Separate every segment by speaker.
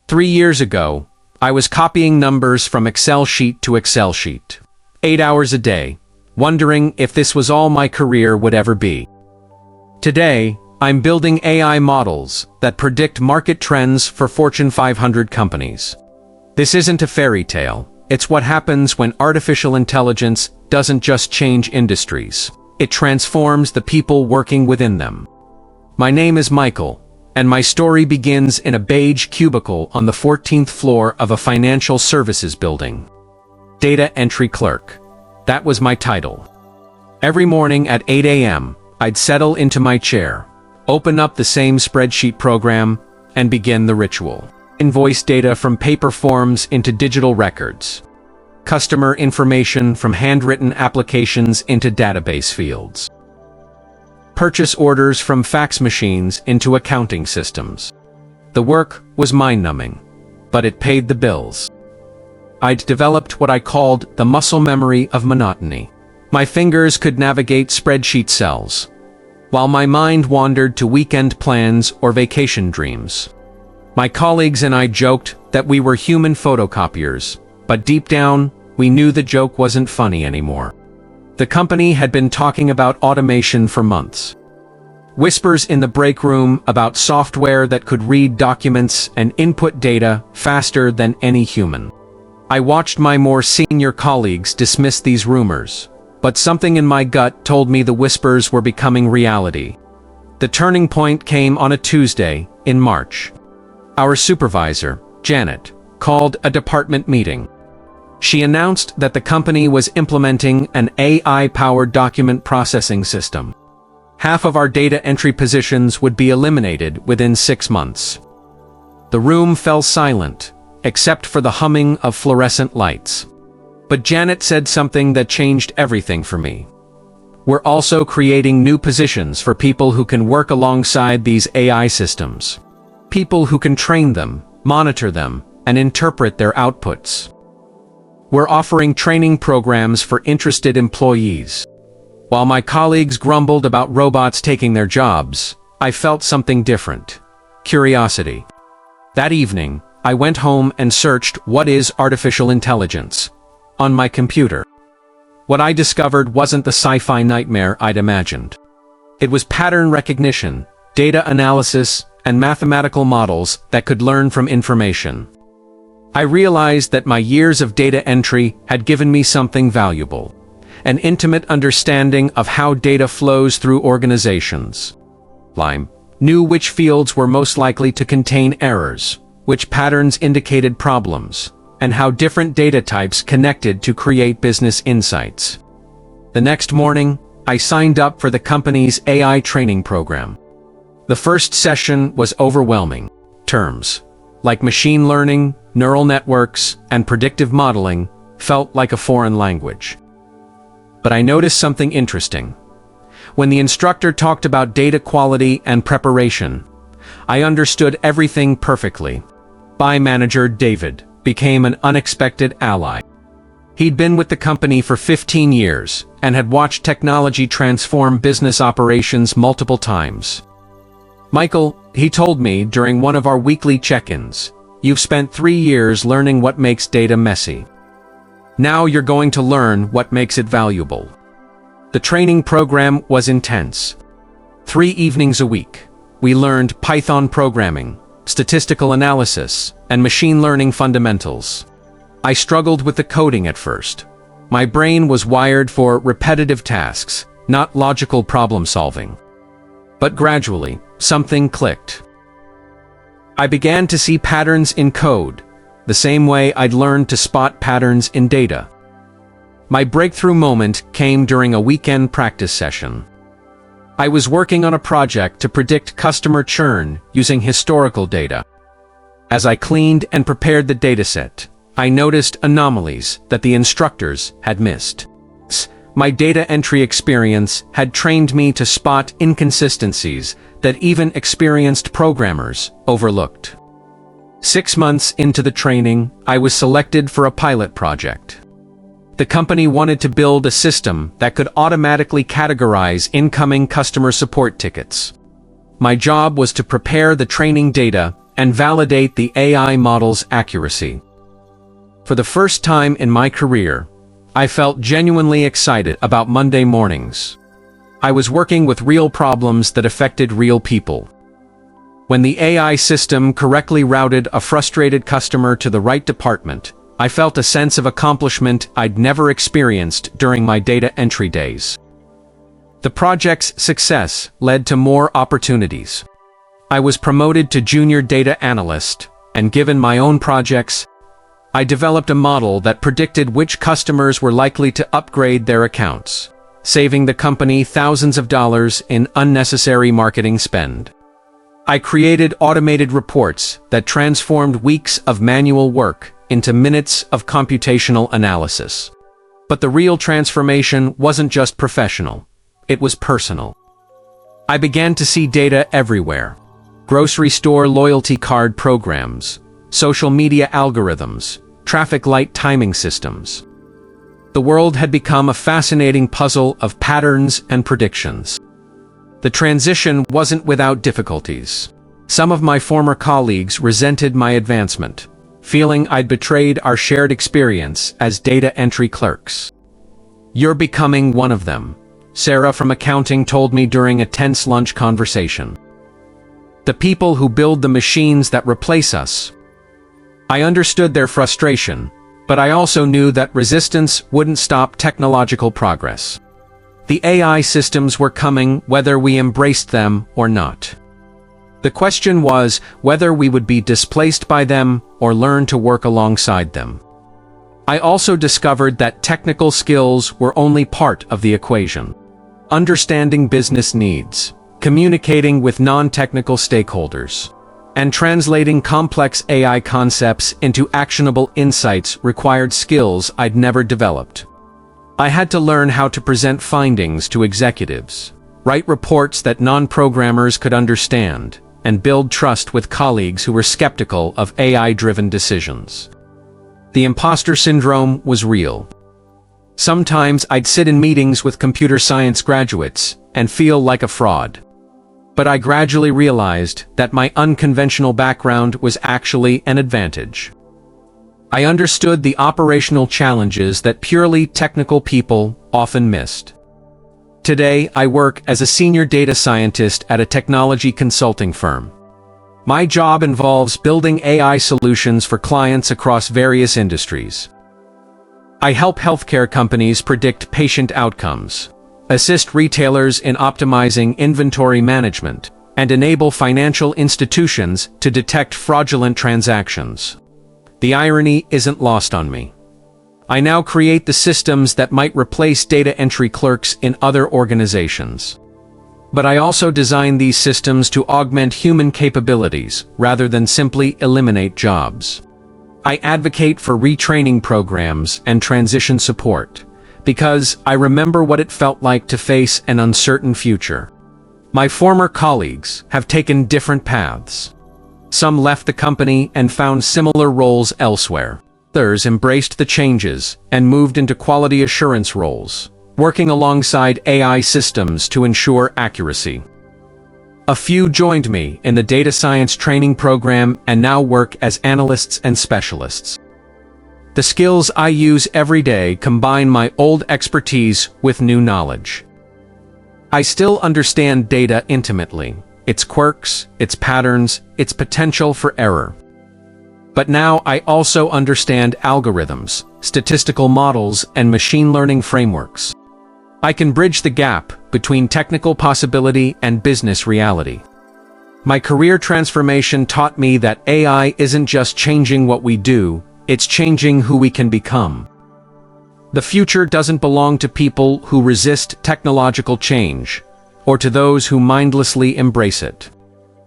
Speaker 1: 3 years ago, I was copying numbers from Excel sheet to Excel sheet. 8 hours a day, wondering if this was all my career would ever be. Today, I'm building AI models that predict market trends for Fortune 500 companies. This isn't a fairy tale. It's what happens when artificial intelligence doesn't just change industries. It transforms the people working within them. My name is Michael, and my story begins in a beige cubicle on the 14th floor of a financial services building. Data entry clerk. That was my title. Every morning at 8 a.m., I'd settle into my chair, open up the same spreadsheet program, and begin the ritual. Invoice data from paper forms into digital records. Customer information from handwritten applications into database fields. Purchase orders from fax machines into accounting systems. The work was mind-numbing, but it paid the bills. I'd developed what I called the muscle memory of monotony. My fingers could navigate spreadsheet cells, while my mind wandered to weekend plans or vacation dreams. My colleagues and I joked that we were human photocopiers, but deep down, we knew the joke wasn't funny anymore. The company had been talking about automation for months. Whispers in the break room about software that could read documents and input data faster than any human. I watched my more senior colleagues dismiss these rumors, but something in my gut told me the whispers were becoming reality. The turning point came on a Tuesday in March. Our supervisor, Janet, called a department meeting. She announced that the company was implementing an AI-powered document processing system. Half of our data entry positions would be eliminated within 6 months. The room fell silent, except for the humming of fluorescent lights. But Janet said something that changed everything for me. We're also creating new positions for people who can work alongside these AI systems. People who can train them, monitor them, and interpret their outputs. We're offering training programs for interested employees. While my colleagues grumbled about robots taking their jobs, I felt something different. Curiosity. That evening, I went home and searched "What is artificial intelligence?" on my computer. What I discovered wasn't the sci-fi nightmare I'd imagined. It was pattern recognition, data analysis, and mathematical models that could learn from information. I realized that my years of data entry had given me something valuable, an intimate understanding of how data flows through organizations. I knew which fields were most likely to contain errors, which patterns indicated problems, and how different data types connected to create business insights. The next morning, I signed up for the company's AI training program. The first session was overwhelming. Terms like machine learning, neural networks, and predictive modeling felt like a foreign language. But I noticed something interesting. When the instructor talked about data quality and preparation, I understood everything perfectly. My manager, David, became an unexpected ally. He'd been with the company for 15 years and had watched technology transform business operations multiple times. "Michael," he told me during one of our weekly check-ins, "you've spent 3 years learning what makes data messy. Now you're going to learn what makes it valuable." The training program was intense. 3 evenings a week, we learned Python programming, statistical analysis, and machine learning fundamentals. I struggled with the coding at first. My brain was wired for repetitive tasks, not logical problem solving. But gradually, something clicked. I began to see patterns in code, the same way I'd learned to spot patterns in data. My breakthrough moment came during a weekend practice session. I was working on a project to predict customer churn using historical data. As I cleaned and prepared the dataset, I noticed anomalies that the instructors had missed. My data entry experience had trained me to spot inconsistencies that even experienced programmers overlooked. 6 months into the training, I was selected for a pilot project. The company wanted to build a system that could automatically categorize incoming customer support tickets. My job was to prepare the training data and validate the AI model's accuracy. For the first time in my career, I felt genuinely excited about Monday mornings. I was working with real problems that affected real people. When the AI system correctly routed a frustrated customer to the right department, I felt a sense of accomplishment I'd never experienced during my data entry days. The project's success led to more opportunities. I was promoted to junior data analyst, and given my own projects, I developed a model that predicted which customers were likely to upgrade their accounts, saving the company thousands of dollars in unnecessary marketing spend. I created automated reports that transformed weeks of manual work into minutes of computational analysis. But the real transformation wasn't just professional, it was personal. I began to see data everywhere: grocery store loyalty card programs, social media algorithms, traffic light timing systems. The world had become a fascinating puzzle of patterns and predictions. The transition wasn't without difficulties. Some of my former colleagues resented my advancement, feeling I'd betrayed our shared experience as data entry clerks. "You're becoming one of them," Sarah from accounting told me during a tense lunch conversation. "The people who build the machines that replace us." I understood their frustration, but I also knew that resistance wouldn't stop technological progress. The AI systems were coming whether we embraced them or not. The question was whether we would be displaced by them or learn to work alongside them. I also discovered that technical skills were only part of the equation. Understanding business needs, communicating with non-technical stakeholders, and translating complex AI concepts into actionable insights required skills I'd never developed. I had to learn how to present findings to executives, write reports that non-programmers could understand, and build trust with colleagues who were skeptical of AI-driven decisions. The imposter syndrome was real. Sometimes I'd sit in meetings with computer science graduates and feel like a fraud. But I gradually realized that my unconventional background was actually an advantage. I understood the operational challenges that purely technical people often missed. Today, I work as a senior data scientist at a technology consulting firm. My job involves building AI solutions for clients across various industries. I help healthcare companies predict patient outcomes, assist retailers in optimizing inventory management, and enable financial institutions to detect fraudulent transactions. The irony isn't lost on me. I now create the systems that might replace data entry clerks in other organizations. But I also design these systems to augment human capabilities rather than simply eliminate jobs. I advocate for retraining programs and transition support, because I remember what it felt like to face an uncertain future. My former colleagues have taken different paths. Some left the company and found similar roles elsewhere. Others embraced the changes and moved into quality assurance roles, working alongside AI systems to ensure accuracy. A few joined me in the data science training program and now work as analysts and specialists. The skills I use every day combine my old expertise with new knowledge. I still understand data intimately, its quirks, its patterns, its potential for error. But now I also understand algorithms, statistical models, and machine learning frameworks. I can bridge the gap between technical possibility and business reality. My career transformation taught me that AI isn't just changing what we do, it's changing who we can become. The future doesn't belong to people who resist technological change, or to those who mindlessly embrace it.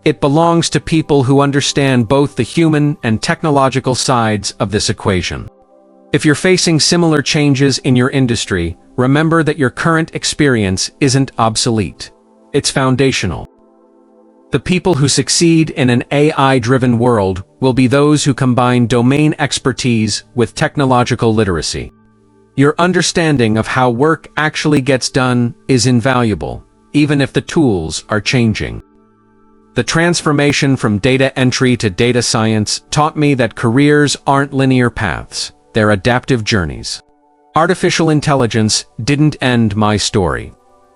Speaker 1: It belongs to people who understand both the human and technological sides of this equation. If you're facing similar changes in your industry, remember that your current experience isn't obsolete. It's foundational. The people who succeed in an AI-driven world will be those who combine domain expertise with technological literacy. Your understanding of how work actually gets done is invaluable, even if the tools are changing. The transformation from data entry to data science taught me that careers aren't linear paths, they're adaptive journeys. Artificial intelligence didn't end my story.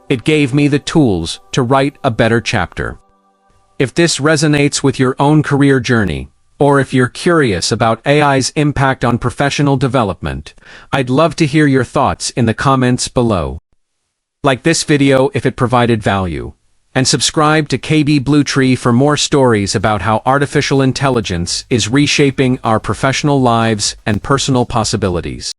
Speaker 1: It gave me the tools to write a better chapter. If this resonates with your own career journey, or if you're curious about AI's impact on professional development, I'd love to hear your thoughts in the comments below. Like this video if it provided value, and subscribe to KB Bluetree for more stories about how artificial intelligence is reshaping our professional lives and personal possibilities.